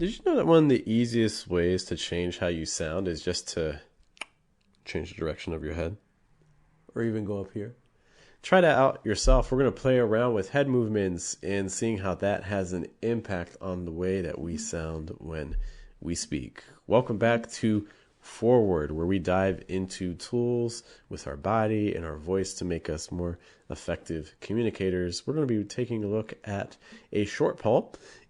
Did you know that one of the easiest ways to change how you sound is just to change the direction of your head? Or even go up here? Try that out yourself. We're going to play around with head movements and seeing how that has an impact on the way that we sound when we speak. Welcome back to Forward, where we dive into tools with our body and our voice to make us more effective communicators. We're going to be taking a look at a short poem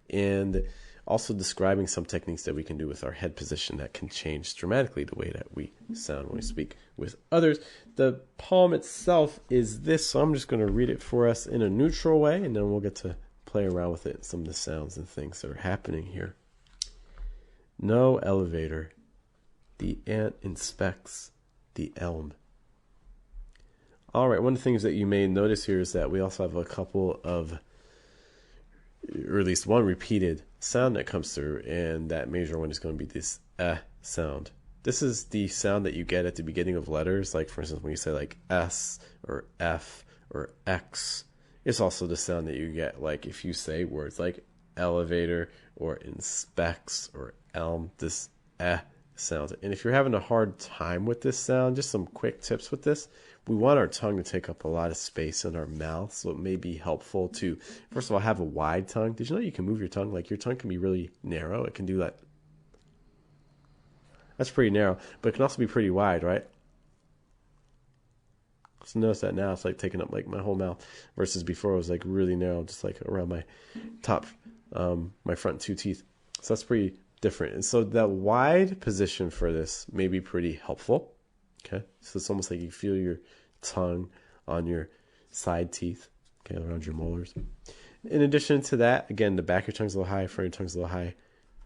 and also describing some techniques that we can do with our head position that can change dramatically the way that we sound when we speak with others. The poem itself is this, so I'm just going to read it for us in a neutral way, and then we'll get to play around with it, some of the sounds and things that are happening here. No elevator. The ant inspects the elm. All right, one of the things that you may notice here is that we also have a couple of, or at least one repeated sound that comes through, and that major one is going to be this sound. This is the sound that you get at the beginning of letters, like for instance when you say like S or F or X. It's also the sound that you get like if you say words like elevator or inspects or elm, this sound. And if you're having a hard time with this sound, just some quick tips with this. We want our tongue to take up a lot of space in our mouth, so it may be helpful to, first of all, have a wide tongue. Did you know you can move your tongue? Like your tongue can be really narrow. It can do that. That's pretty narrow, but it can also be pretty wide, right? So notice that now it's like taking up like my whole mouth versus before it was like really narrow, just like around my top, my front two teeth. So that's pretty different. And so that wide position for this may be pretty helpful. Okay, so it's almost like you feel your tongue on your side teeth, okay, around your molars. In addition to that, again, the back of your tongue's a little high, front of your tongue's a little high,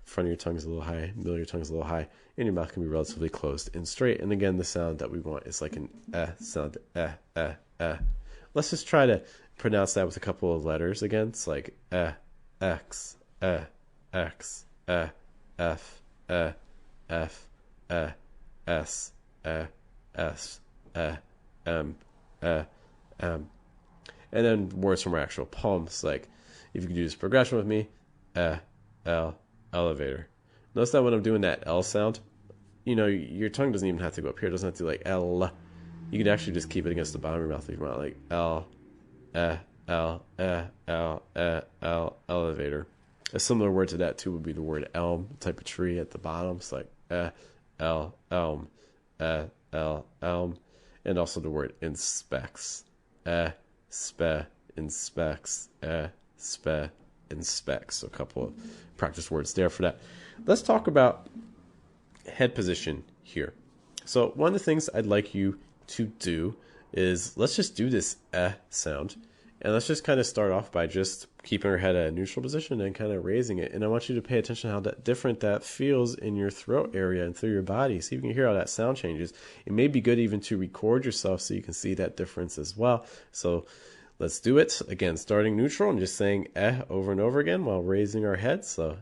front of your tongue's a little high, middle of your tongue's a little high, and your mouth can be relatively closed and straight. And again, the sound that we want is like an sound, Let's just try to pronounce that with a couple of letters again. It's like X, X, F, F, S, S, M, M. And then words from our actual poems, like if you could do this progression with me, L, elevator. Notice that when I'm doing that L sound, you know, your tongue doesn't even have to go up here. It doesn't have to like L. You could actually just keep it against the bottom of your mouth if you want, like L, elevator. A similar word to that too would be the word elm, type of tree at the bottom. It's like elm, elm, and also the word inspects, inspects, inspects. So a couple of practice words there for that. Let's talk about head position here. So one of the things I'd like you to do is let's just do this sound. And let's just kind of start off by just keeping our head at a neutral position and kind of raising it. And I want you to pay attention to how different that feels in your throat area and through your body. See if you can hear how that sound changes. It may be good even to record yourself so you can see that difference as well. So let's do it. Again, starting neutral and just saying over and over again while raising our head. So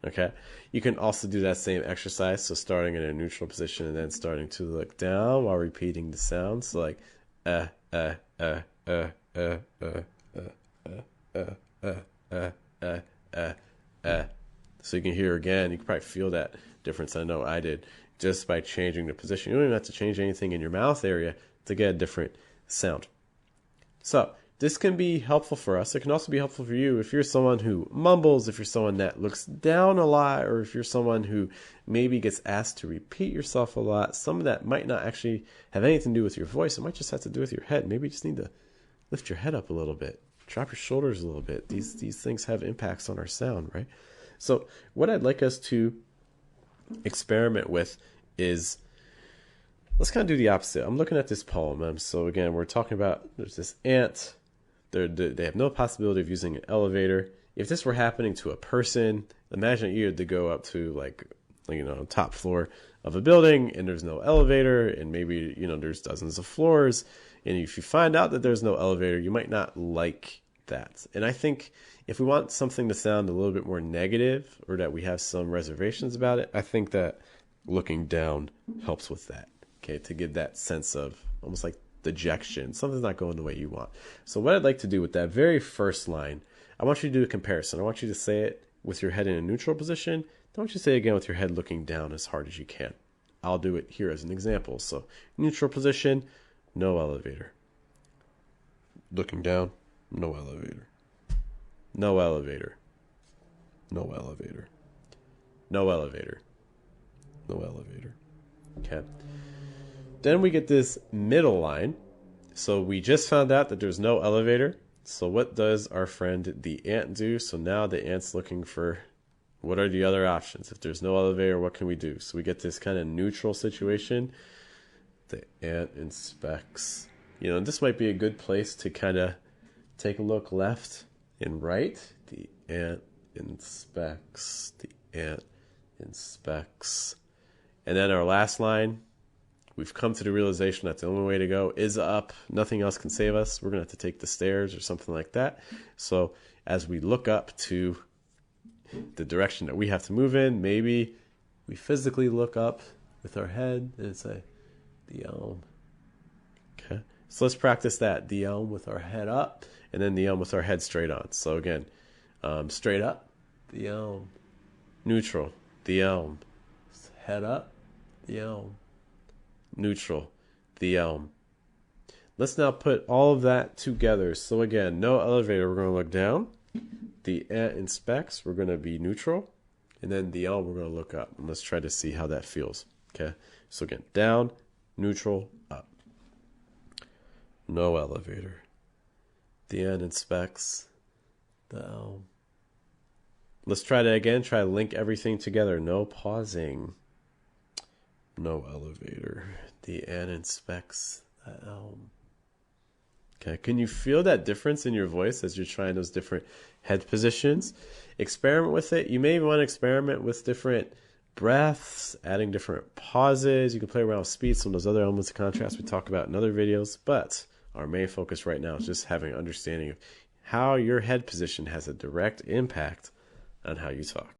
Okay, you can also do that same exercise, so starting in a neutral position and then starting to look down while repeating the sounds, so like so you can hear again. You can probably feel that difference. I know I did just by changing the position. You don't even have to change anything in your mouth area to get a different sound. So this can be helpful for us. It can also be helpful for you if you're someone who mumbles, if you're someone that looks down a lot, or if you're someone who maybe gets asked to repeat yourself a lot. Some of that might not actually have anything to do with your voice. It might just have to do with your head. Maybe you just need to lift your head up a little bit, drop your shoulders a little bit. These things have impacts on our sound, right? So what I'd like us to experiment with is, let's kind of do the opposite. I'm looking at this poem. So again, we're talking about, there's this ant. They have no possibility of using an elevator. If this were happening to a person, imagine you had to go up to like top floor of a building and there's no elevator, and maybe there's dozens of floors, and if you find out that there's no elevator, you might not like that. And I think if we want something to sound a little bit more negative, or that we have some reservations about it, I think that looking down helps with that. Okay, to give that sense of almost like dejection. Something's not going the way you want. So what I'd like to do with that very first line, I want you to do a comparison. I want you to say it with your head in a neutral position. I want you to say it again with your head looking down as hard as you can. I'll do it here as an example. So neutral position, no elevator. Looking down, no elevator. No elevator. No elevator. No elevator. No elevator. Okay. Then we get this middle line. So we just found out that there's no elevator. So what does our friend the ant do? So now the ant's looking for what are the other options. If there's no elevator, what can we do? So we get this kind of neutral situation. The ant inspects. You know, this might be a good place to kind of take a look left and right. The ant inspects. The ant inspects. And then our last line, we've come to the realization that the only way to go is up. Nothing else can save us. We're going to have to take the stairs or something like that. So as we look up to the direction that we have to move in, maybe we physically look up with our head and say, the elm. Okay. So let's practice that. The elm with our head up, and then the elm with our head straight on. So again, straight up, the elm. Neutral, the elm. Head up, the elm. Neutral, the elm. Let's now put all of that together. So again, no elevator, we're going to look down. The ant inspects, we're going to be neutral. And then the elm, we're going to look up. And let's try to see how that feels. Okay, so again, down, neutral, up. No elevator. The ant inspects, the elm. Let's try that again. Try to link everything together. No pausing. No elevator. The ant inspects the elm. Okay, can you feel that difference in your voice as you're trying those different head positions? Experiment with it. You may want to experiment with different breaths, adding different pauses. You can play around with speed, some of those other elements of contrast we talk about in other videos. But our main focus right now is just having an understanding of how your head position has a direct impact on how you talk.